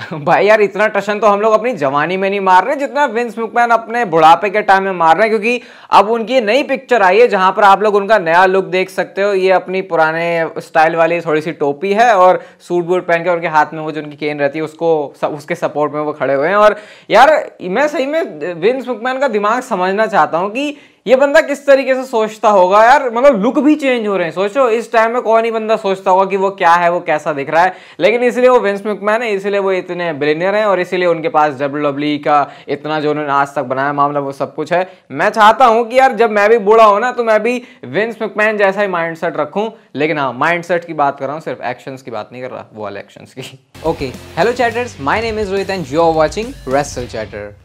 भाई यार इतना टशन तो हम लोग अपनी जवानी में नहीं मार रहे जितना विंस मैकमैन अपने बुढ़ापे के टाइम में मार रहे हैं, क्योंकि अब उनकी नई पिक्चर आई है जहां पर आप लोग उनका नया लुक देख सकते हो। ये अपनी पुराने स्टाइल वाली थोड़ी सी टोपी है और सूट बूट पहन के उनके हाथ में वो जो उनकी केन रहती है उसके सपोर्ट में वो खड़े हुए हैं। और यार मैं सही में विंस मैकमैन का दिमाग समझना चाहता हूँ कि ये बंदा किस तरीके से सोचता होगा यार। मतलब लुक भी चेंज हो रहे हैं, सोचो इस टाइम में कौन ही बंदा सोचता होगा कि वो क्या है, वो कैसा दिख रहा है। लेकिन इसलिए वो विंस मैकमैन है, इसलिए वो इतने बिलियनियर हैं और इसीलिए उनके पास WWE का इतना जो उन्होंने आज तक बनाया मामला वो सब कुछ है। मैं चाहता हूं कि यार जब मैं भी बूढ़ा हूं ना तो मैं भी विंस मैकमैन जैसा ही माइंडसेट रखूं। लेकिन हाँ, माइंडसेट की बात कर रहा हूं, सिर्फ एक्शंस की बात नहीं कर रहा, वो वाले एक्शंस की। Okay, hello chatters, my name is Rohit and you are watching Wrestle Chatter.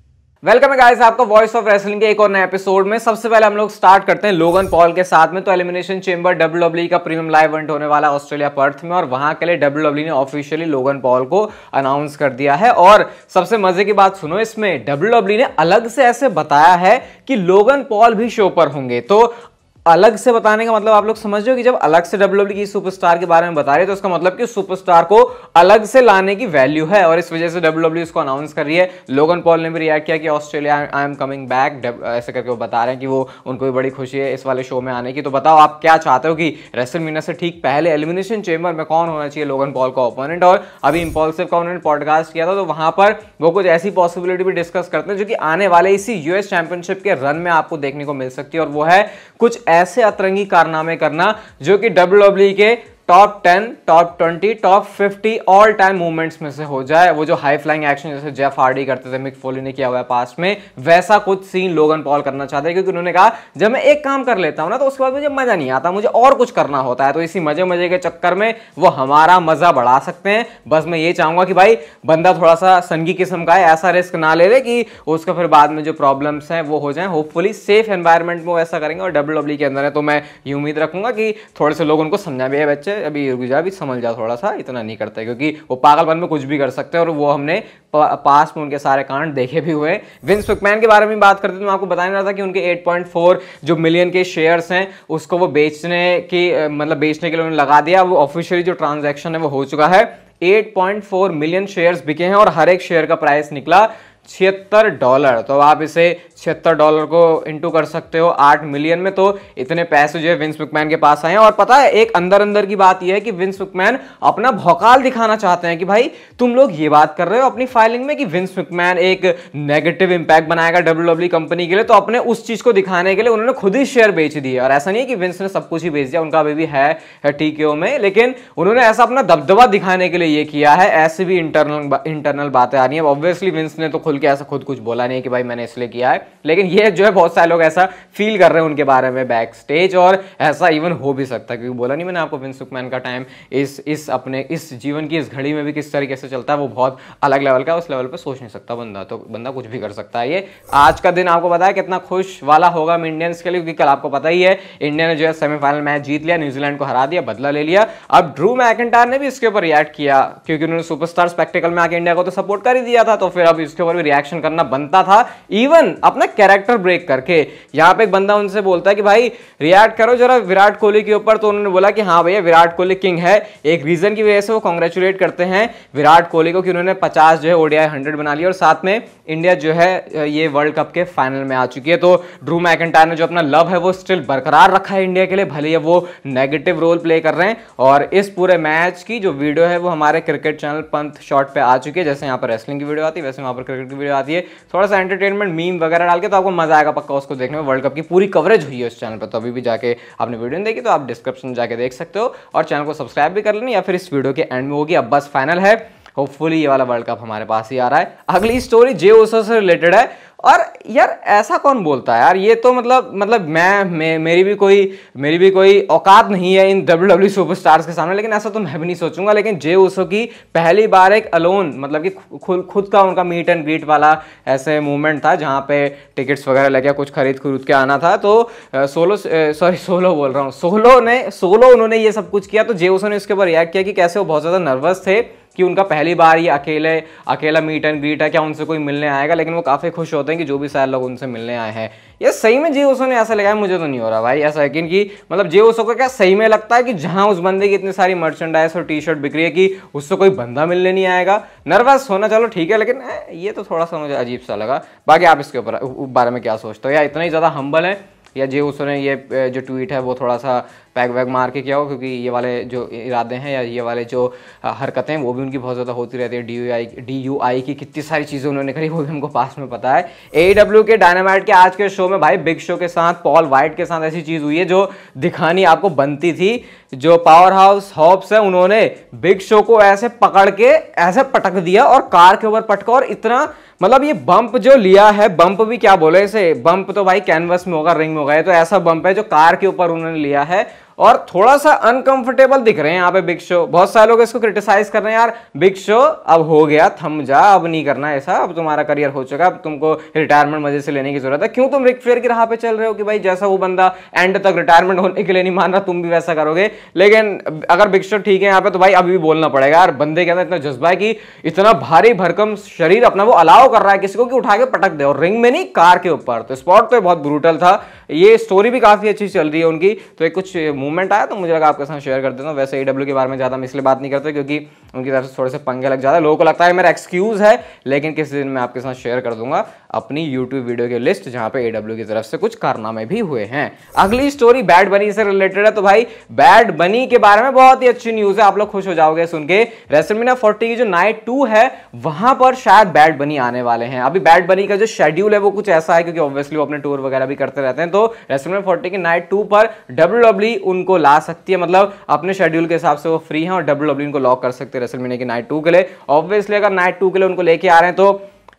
Welcome है गाइस आपका वॉइस ऑफ रेसलिंग के एक और नए एपिसोड में। सबसे पहले हम लोग स्टार्ट करते हैं लोगन पॉल के साथ में। तो एलिमिनेशन चेंबर WWE का प्रीमियम लाइव इवेंट होने वाला ऑस्ट्रेलिया पर्थ में, और वहां के लिए WWE ने ऑफिशियली लोगन पॉल को अनाउंस कर दिया है। और सबसे मजे की बात सुनो, इसमें WWE ने अलग से ऐसे बताया है कि लोगन पॉल भी शो पर होंगे। तो अलग से बताने का मतलब आप लोग समझ रहे हो कि जब अलग से WWE की सुपरस्टार के बारे में बता रहे हैं तो उसका मतलब कि सुपरस्टार को अलग से लाने की वैल्यू है, और इस वजह से WWE इसको अनाउंस कर रही है। लोगन पॉल ने भी रिएक्ट किया कि Australia I am coming back, ऐसे करके वो बता रहे हैं कि वो उनको भी बड़ी खुशी है इस वाले शो में आने की। तो बताओ आप क्या चाहते हो कि रेसलमेनिया से ठीक पहले एलिमिनेशन चेंबर में कौन होना चाहिए लोगन पॉल का ओपोनेंट। और अभी इंपल्सिव का उन्होंने पॉडकास्ट किया था तो वहां पर वो कुछ ऐसी पॉसिबिलिटी भी डिस्कस करते हैं जो कि आने वाले इसी यूएस चैंपियनशिप के रन में आपको देखने को मिल सकती है, और वो है कुछ ऐसे अतरंगी कारनामे करना जो कि WWE के top 10, top 20, top 50 all time movements में से हो जाए। वो जो हाई फ्लाइंग एक्शन जैसे जेफ हार्डी करते थे, मिक फोली ने किया हुआ है पास्ट में, वैसा कुछ सीन लोगन पॉल करना चाहते हैं। क्योंकि उन्होंने कहा जब मैं एक काम कर लेता हूं ना तो उसके बाद मुझे मजा नहीं आता, मुझे और कुछ करना होता है। तो इसी मजे के चक्कर में वो हमारा मजा बढ़ा सकते हैं। बस मैं ये चाहूंगा कि भाई बंदा थोड़ा सा सनगी किस्म का है, ऐसा रिस्क ना ले कि उसका फिर बाद में जो प्रॉब्लम्स हैं वो हो जाए। होपफुली सेफ एनवायरमेंट में वो ऐसा करेंगे, और WWE के अंदर है तो मैं ये उम्मीद रखूंगा कि थोड़े से लोग उनको समझा भी है, बच्चे अभी रुक जा, भी समझ जा थोड़ा सा, इतना नहीं करते क्योंकि वो पागलपन में कुछ भी कर सकते हैं, और वो हमने पास में उनके सारे कांड देखे भी हुए। विंस मैकमैन के बारे में बात करते तो मैं आपको बताने रहा था कि उनके 8.4 जो मिलियन के शेयर्स हैं उसको वो बेचने के लिए उन्होंने लगा दिया। वो ऑफिशियली जो ट्रांजैक्शन है वो हो चुका है। 8.4 मिलियन शेयर्स बिके हैं और हर एक शेयर का प्राइस निकला $76। तो आप इसे $76 को इंटू कर सकते हो 8 मिलियन में। तो इतने पैसे जो है विंस मैकमैन के पास आए हैं। और पता है एक अंदर की बात यह है कि विंस मैकमैन अपना भौकाल दिखाना चाहते हैं कि भाई तुम लोग ये बात कर रहे हो अपनी फाइलिंग में कि विंस मैकमैन एक नेगेटिव इंपैक्ट बनाएगा WWE कंपनी के लिए, तो अपने उस चीज को दिखाने के लिए उन्होंने खुद ही शेयर बेच दिए। और ऐसा नहीं है कि विंस ने सब कुछ ही बेच दिया, उनका अभी भी है TKO में, लेकिन उन्होंने ऐसा अपना दबदबा दिखाने के लिए ये किया है। ऐसी भी इंटरनल बातें आ रही है। ऑब्वियसली विंस ने तो खुल के ऐसा खुद कुछ बोला नहीं है कि भाई मैंने इसलिए किया है, लेकिन ये जो है बहुत सारे लोग ऐसा फील कर रहे हैं उनके बारे में बैक स्टेज, और ऐसा इवन हो भी सकता है क्योंकि बोला नहीं मैंने आपको विंस मैकमैन का टाइम इस जीवन की इस घड़ी में भी किस तरीके से चलता है वो बहुत अलग लेवल का है। उस लेवल पे सोच नहीं सकता बंदा, तो बंदा कुछ भी कर सकता है। ये आज का दिन आपको पता है कितना खुश वाला होगा इंडियंस के लिए, क्योंकि कल आपको पता ही है इंडिया ने जो है सेमीफाइनल मैच जीत लिया, न्यूजीलैंड को हरा दिया, बदला ले लिया। अब ड्रू मैकिंटायर ने भी इसके ऊपर रिएक्ट किया क्योंकि उन्होंने सुपरस्टार स्पेक्टिकल में आके इंडिया को तो सपोर्ट कर ही दिया था, तो फिर अब इसके ऊपर भी रिएक्शन करना बनता था, इवन अपना कैरेक्टर ब्रेक करके। यहां पे एक बंदा उनसे बोलता है कि भाई रिएक्ट करो जरा विराट कोहली के ऊपर, तो उन्होंने बोला कि हाँ भैया विराट कोहली किंग है। एक रीजन की वजह से वो कांग्रेचुलेट करते हैं विराट कोहली को कि उन्होंने 50 जो है ODI 100 बना लिया, और साथ में इंडिया जो है ये वर्ल्ड कप के फाइनल में आ चुकी है। तो ड्रू मैकिंटायर ने जो अपना लव है वो स्टिल बरकरार रखा है इंडिया के लिए, भले ही वो नेगेटिव रोल प्ले कर रहे हैं। और इस पूरे मैच की जो वीडियो है वो हमारे क्रिकेट चैनल पंथ शॉट पे आ चुकी है। जैसे यहाँ पर रेसलिंग की वीडियो आती है वैसे वहां पर क्रिकेट की वीडियो आती है, थोड़ा सा एंटरटेनमेंट मीम वगैरह डाल के, तो आपको मजा आएगा पक्का उसको देखने में। वर्ल्ड कप की पूरी कवरेज हुई है उस चैनल पर, तो अभी भी जाके आपने वीडियो नहीं देखी तो आप डिस्क्रिप्शन में जाके देख सकते हो, और चैनल को सब्सक्राइब भी कर लेना, या फिर इस वीडियो के एंड में होगी। अब बस फाइनल है, होपफुली ये वाला वर्ल्ड कप हमारे पास ही आ रहा है। अगली स्टोरी जे ओसो से रिलेटेड है, और यार ऐसा कौन बोलता है यार, ये तो मतलब मेरी भी कोई औकात नहीं है इन WWE सुपरस्टार्स के सामने, लेकिन ऐसा तो मैं भी नहीं सोचूंगा। लेकिन जे ओसो की पहली बार एक अलोन मतलब कि खुद का उनका मीट एंड ग्रीट वाला ऐसे मूवमेंट था जहां पे टिकट्स वगैरह लेके कुछ खरीद के आना था। तो सोलो उन्होंने ये सब कुछ किया। तो जे ओसो ने इसके ऊपर रिएक्ट किया कि कैसे वो बहुत ज्यादा नर्वस थे कि उनका पहली बार ये अकेला मीट एंड ग्रीट है, क्या उनसे कोई मिलने आएगा, लेकिन वो काफ़ी खुश होते हैं कि जो भी शायद लोग उनसे मिलने आए हैं। ये सही में जे उसो ने ऐसा लगा है, मुझे तो नहीं हो रहा भाई ऐसा, यकीन कि मतलब जे उसो को क्या सही में लगता है कि जहां उस बंदे की इतनी सारी मर्चेंडाइज और टी शर्ट बिक रही है कि उससे कोई बंदा मिलने नहीं आएगा। नर्वस होना चलो ठीक है, लेकिन ये तो थोड़ा सा मुझे अजीब सा लगा। बाकी आप इसके ऊपर बारे में क्या सोचते हो, या इतना ही ज़्यादा हम्बल है, या जे उसने ये जो ट्वीट है वो थोड़ा सा पैग वैग मार के किया हो, क्योंकि ये वाले जो इरादे हैं या ये वाले जो हरकतें हैं वो भी उनकी बहुत ज़्यादा होती रहती है। DUI की कितनी सारी चीज़ें उन्होंने करी वो भी हमको पास में पता है। AEW के डायनामाइट के आज के शो में भाई बिग शो के साथ पॉल वाइट के साथ ऐसी चीज़ हुई है जो दिखानी आपको बनती थी। जो पावर हाउस हॉब्स है उन्होंने बिग शो को ऐसे पकड़ के ऐसे पटक दिया और कार के ऊपर पटका, और इतना मतलब ये बम्प जो लिया है, बम्प भी क्या बोले इसे, बम्प तो भाई कैनवस में होगा, रिंग में होगा, ये तो ऐसा बम्प है जो कार के ऊपर उन्होंने लिया है और थोड़ा सा अनकंफर्टेबल दिख रहे हैं यहाँ पे बिग शो। बहुत सारे लोग इसको क्रिटिसाइज कर रहे हैं, यार बिग शो अब हो गया, थम जा, अब नहीं करना ऐसा, अब तुम्हारा करियर हो चुका, अब तुमको रिटायरमेंट मजे से लेने की जरूरत है। क्यों तुम रिक फेयर की राह पे चल रहे हो कि भाई जैसा वो बंदा एंड तक रिटायरमेंट होने के लिए नहीं मान रहा तुम भी वैसा करोगे। लेकिन अगर बिग शो ठीक है यहाँ पे तो भाई अभी भी बोलना पड़ेगा यार, बंदे के अंदर इतना जज्बा है कि इतना भारी भरकम शरीर अपना वो अलाउ कर रहा है किसी को कि उठा के पटक दे, और रिंग में नहीं कार के ऊपर। तो स्पॉट तो बहुत ब्रूटल था। ये स्टोरी भी काफी अच्छी चल रही है उनकी, तो एक कुछ मूवमेंट आया तो मुझे लगा आपके साथ शेयर कर देता हूँ। वैसे AEW के बारे में ज्यादा मैं इसलिए बात नहीं करता क्योंकि उनकी तरफ से थोड़े से पंगे लग जाते हैं, लोगों को लगता है मेरा एक्सक्यूज है, लेकिन किसी दिन मैं आपके साथ शेयर कर दूंगा अपनी यूट्यूब वीडियो की लिस्ट जहां पे AEW की तरफ से कुछ कारनामे भी हुए हैं। अगली स्टोरी बैड बनी से रिलेटेड है, तो भाई बैड बनी के बारे में बहुत ही अच्छी न्यूज है, आप लोग खुश हो जाओगे सुन के। रेसलमेनिया 40 की जो नाइट 2 है वहां पर शायद बैड बनी आने वाले हैं। अभी बैड बनी का जो शेड्यूल है वो कुछ ऐसा है, क्योंकि ऑब्वियसली वो अपने टूर वगैरह भी करते रहते हैं, तो रेसलमेनिया 40 की नाइट 2 पर WWE उनको ला सकती है, मतलब अपने शेड्यूल के हिसाब से वो फ्री हैं और WWE उनको लॉक कर सकते हैं रेसलमेनिया की नाइट 2 के लिए। ऑब्वियसली अगर नाइट 2 के लिए उनको लेके आ रहे हैं तो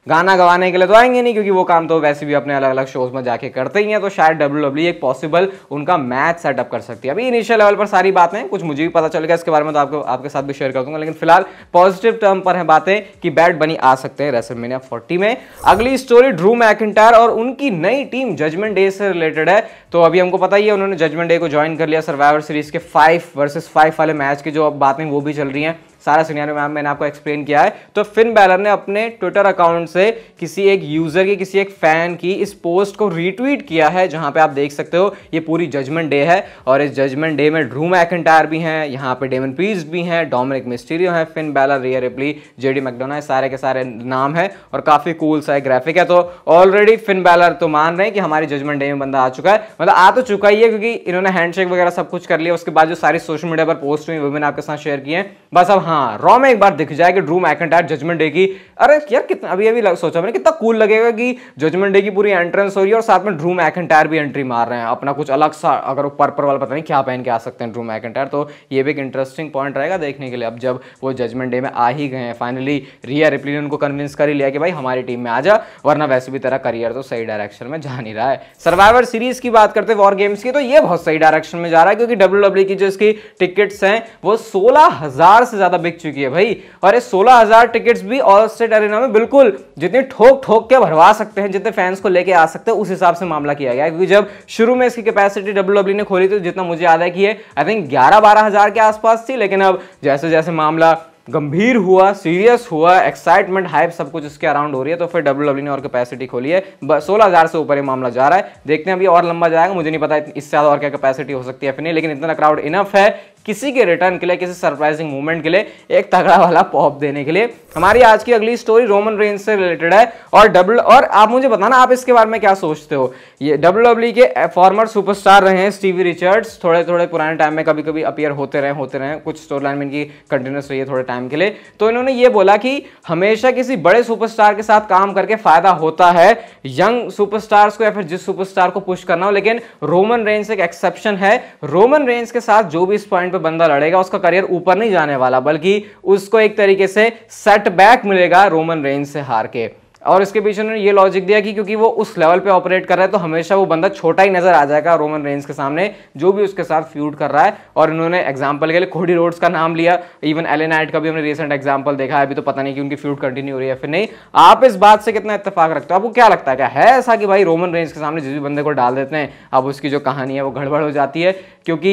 गाना गवाने के लिए तो आएंगे नहीं, क्योंकि वो काम तो वैसे भी अपने अलग अलग शोज में जाके करते ही हैं, तो शायद WWE एक पॉसिबल उनका मैच सेटअप कर सकती है। अभी इनिशियल लेवल पर सारी बातें कुछ मुझे भी पता चलेगा इसके बारे में, तो आपके साथ भी शेयर कर दूंगा, लेकिन फिलहाल पॉजिटिव टर्म पर है बातें कि बैड बनी आ सकते हैं रेसलमेनिया 40 में। अगली स्टोरी ड्रू मैकिंटायर और उनकी नई टीम जजमेंट डे से रिलेटेड है। तो अभी हमको पता ही है उन्होंने जजमेंट डे को ज्वाइन कर लिया, सर्वाइवर सीरीज के 5 वर्सेस 5 वाले मैच की जो बातें वो भी चल रही हैं, सारा सिनेरियो मैम मैंने आपको एक्सप्लेन किया है। तो फिन बैलर ने अपने ट्विटर अकाउंट से किसी एक यूजर की, किसी एक फैन की इस पोस्ट को रीट्वीट किया है, जहां पे आप देख सकते हो ये पूरी जजमेंट डे है, और इस जजमेंट डे में ड्रू मैकिंटायर भी हैं, यहाँ पे डेमन पीस्ट भी हैं, डोमिनिक मिस्टीरियो है, Finn Balor, Rhea Ripley, JD McDonagh, सारे के सारे नाम है और काफी कूल सा ग्राफिक है। तो ऑलरेडी फिन बैलर तो मान रहे हैं कि हमारी जजमेंट डे में बंदा आ चुका है, मतलब आ तो चुका ही है, क्योंकि इन्होंने हैंडशेक वगैरह सब कुछ कर लिया। उसके बाद जो सारी सोशल मीडिया पर पोस्ट हुई वो मैंने आपके साथ शेयर किए हैं। बस अब हाँ, रॉ में एक बार दिख जाए कि ड्रू मैकिंटायर जजमेंट डे की, अरे यार कितना अभी सोचा मैंने कितना कूल लगेगा कि जजमेंट डे की पूरी एंट्रेंस हो रही है और साथ में ड्रू मैकिंटायर भी एंट्री मार रहे हैं अपना कुछ अलग सा, अगर वो पर्पल वाला पता नहीं क्या पहन के आ सकते हैं ड्रू मैकिंटायर, तो ये भी एक इंटरेस्टिंग पॉइंट रहेगा देखने के लिए। अब जब वो जजमेंट डे में आ ही गए हैं फाइनली, रिया रिप्ली ने उनको कन्विंस कर ही लिया कि भाई हमारी टीम में आ जा, वरना वैसे भी तेरा करियर तो सही डायरेक्शन में जा नहीं रहा है। सर्वाइवर सीरीज की बात करते हैं वॉर गेम्स की, तो ये बहुत सही डायरेक्शन में जा रहा है, क्योंकि WWE की जो इसकी टिकट्स हैं वो 16,000 से ज्यादा बिक चुकी है भाई, और 16,000 टिकट्स भी ऑल स्टेट अरेना में बिल्कुल जितनी ठोक ठोक के भरवा सकते हैं, जितने फैंस को लेके आ सकते हैं, उस हिसाब से मामला किया गया है। क्योंकि जब शुरू में इसकी कैपेसिटी WWE ने खोली थी, जितना मुझे याद है कि ये आई थिंक 11-12 हजार के आसपास थी, लेकिन अब जैसे जैसे मामला गंभीर हुआ, सीरियस हुआ, एक्साइटमेंट हाइप सब कुछ इसके अराउंड हो रही है, तो फिर WWE ने और कैपेसिटी खोली है। 16,000 से ऊपर ये मामला जा रहा है, देखते हैं अभी और लंबा जाएगा, मुझे नहीं पता इससे ज्यादा और क्या कैपेसिटी हो सकती है फिर नहीं, लेकिन इतना क्राउड इनफ है किसी के रिटर्न के लिए, किसी सरप्राइजिंग मूवमेंट के लिए, एक तगड़ा वाला पॉप देने के लिए। हमारी आज की अगली स्टोरी रोमन रेंज से रिलेटेड है, और आप मुझे बताना आप इसके बारे में क्या सोचते हो। ये WWE के फॉर्मर सुपरस्टार रहे हैं स्टीवी रिचर्ड्स, थोड़े थोड़े पुराने टाइम में कभी कभी अपीयर होते रहे, कुछ स्टोरी लाइन में इनकी कंटिन्यूस रही है थोड़े टाइम के लिए। तो इन्होंने ये बोला कि हमेशा किसी बड़े सुपरस्टार के साथ काम करके फायदा होता है, यंग सुपरस्टार्स को या फिर जिस सुपरस्टार को पुश करना हो, लेकिन रोमन रेंज एक एक्सेप्शन है। रोमन रेंज के साथ जो भी इस पॉइंट पे बंदा लड़ेगा उसका करियर ऊपर नहीं जाने वाला, बल्कि उसको एक तरीके से सेटबैक मिलेगा रोमन रेंज से हार के। और इसके पीछे उन्होंने ये लॉजिक दिया कि क्योंकि वो उस लेवल पे ऑपरेट कर रहा है तो हमेशा वो बंदा छोटा ही नजर आ जाएगा रोमन रेंस के सामने, जो भी उसके साथ फ्यूड कर रहा है। और इन्होंने एग्जांपल के लिए कोडी रोड्स का नाम लिया, इवन एले नाइट का भी हमने रिसेंट एग्जांपल देखा है, अभी तो पता नहीं कि उनकी फ्यूड कंटिन्यू हो रही है फिर नहीं। आप इस बात से कितना इत्तेफाक रखते हो? आपको क्या लगता है, क्या है ऐसा कि भाई रोमन रेंस के सामने जिस भी बंदे को डाल देते हैं अब उसकी जो कहानी है वो गड़बड़ हो जाती है? क्योंकि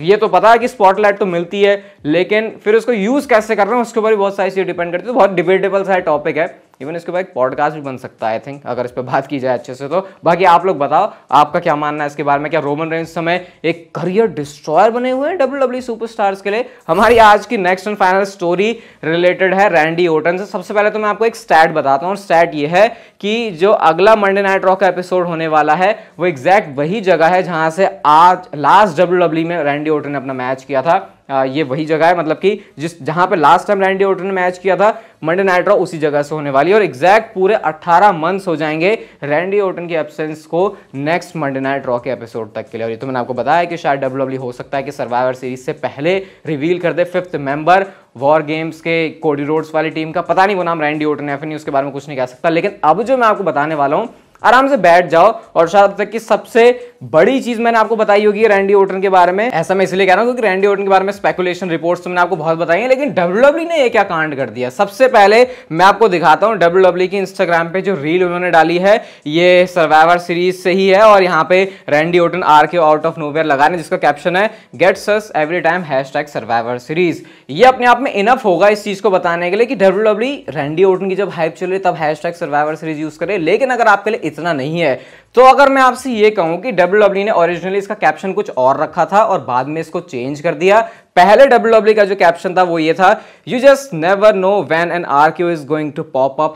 ये तो पता है कि स्पॉटलाइट तो मिलती है, लेकिन फिर उसको यूज कैसे कर रहे हैं उसके ऊपर भी बहुत सारी चीजें डिपेंड करती है। तो बहुत डिबेटेबल सा टॉपिक है, इवन इसके बाद एक पॉडकास्ट भी बन सकता है आई थिंक, अगर इस पर बात की जाए अच्छे से तो। बाकी आप लोग बताओ आपका क्या मानना है इसके बारे में, क्या रोमन रेंस समय एक करियर डिस्ट्रॉयर बने हुए हैं WWE सुपरस्टार्स के लिए? हमारी आज की next and final story related है रैंडी ओर्टन से। सबसे पहले तो मैं आपको एक स्टैट बताता हूं, और स्टैट ये है कि जो अगला मंडे नाइट रॉ का एपिसोड होने वाला है वो एग्जैक्ट वही जगह है जहां से आज लास्ट WWE में रैंडी ओर्टन ने अपना मैच किया था। ये वही जगह है, मतलब कि जहां पे लास्ट टाइम रैंडी ओर्टन ने मैच किया था मंडे नाइट रॉ उसी जगह से होने वाली है। और एग्जैक्ट पूरे 18 मंथ्स हो जाएंगे रैंडी ओर्टन की एब्सेंस को नेक्स्ट मंडे नाइट रॉ के एपिसोड तक के लिए। और ये तो मैंने आपको बताया कि शायद WWE हो सकता है कि सर्वाइवर सीरीज से पहले रिवील कर दे 5th मेंबर वॉर गेम्स के कोडी रोड्स वाली टीम का। पता नहीं वो नाम रैंडी ओर्टन है फिर नहीं, उसके बारे में कुछ नहीं कह सकता। लेकिन अब जो मैं आपको बताने वाला हूं आराम से बैठ जाओ, और शायद अब तक की सबसे बड़ी चीज मैंने आपको बताई होगी रैंडी ओर्टन के बारे में। ऐसा मैं इसलिए कह रहा हूं क्योंकि रैंडी ओर्टन के बारे में स्पेकुलेशन रिपोर्ट्स तो मैंने आपको बहुत बताई है, लेकिन WWE ने ये क्या कांड कर दिया। सबसे पहले मैं आपको दिखाता हूं WWE की इंस्टाग्राम पे जो रील उन्होंने डाली है, ये सर्वाइवर सीरीज से ही है। और यहाँ पे Randy Orton R K out of nowhere लगा रहे, जिसका कैप्शन है gets us every time #Survivor Series. ये अपने आप में इनफ होगा इस चीज को बताने के लिए कि WWE रैंडी ओर्टन की जब हाइप चल रही तब #सर्वाइवर सीरीज यूज करे। लेकिन अगर आपके लिए इतना नहीं है तो अगर मैं आपसे ये कहूं कि WWE ने ओरिजिनली इसका कैप्शन कुछ और रखा था और बाद में इसको चेंज कर दिया। पहले WWE का जो कैप्शन था वो ये था, you just never know when an RKO is going to pop up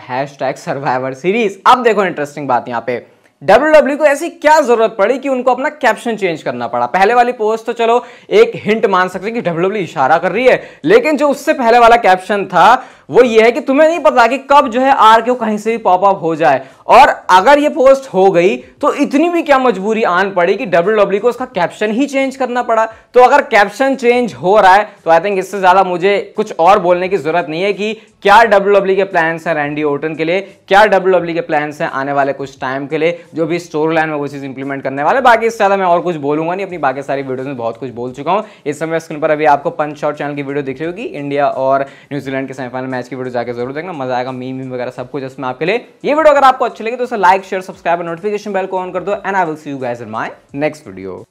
#Survivor Series. अब देखो इंटरेस्टिंग बात यहां पे, WWE को ऐसी क्या जरूरत पड़ी कि उनको अपना कैप्शन चेंज करना पड़ा? पहले वाली पोस्ट तो चलो एक हिंट मान सकते हैं कि WWE इशारा कर रही है, लेकिन जो उससे पहले वाला कैप्शन था वो ये है कि तुम्हें नहीं पता कि कब जो है आरक्यू कहीं से भी पॉप अप हो जाए। और अगर ये पोस्ट हो गई तो इतनी भी क्या मजबूरी आन पड़ी कि WWE को उसका कैप्शन ही चेंज करना पड़ा। तो अगर कैप्शन चेंज हो रहा है तो आई थिंक इससे ज्यादा मुझे कुछ और बोलने की जरूरत नहीं है कि क्या WWE के प्लान्स हैं रैंडी ओर्टन के लिए, क्या WWE के प्लान्स हैं आने वाले कुछ टाइम के लिए, जो भी स्टोरी लाइन में वो चीज इंप्लीमेंट करने वाले। बाकी इससे ज्यादा मैं और कुछ बोलूंगा नहीं, अपनी बाकी सारी वीडियोस में बहुत कुछ बोल चुका हूं। इस समय स्क्रीन पर अभी आपको पंच शॉट चैनल की वीडियो दिख रही होगी, इंडिया और न्यूजीलैंड के सेमीफाइनल मैच की वीडियो जाकर जरूर देखना, मजा आएगा, मीम वगैरह सब कुछ इसमें आपके लिए। ये वीडियो अगर आपको अच्छी लगी तो उसे लाइक शेयर सब्सक्राइब और नोटिफिकेशन बेल को ऑन कर दो, and I will see you guys in my next video.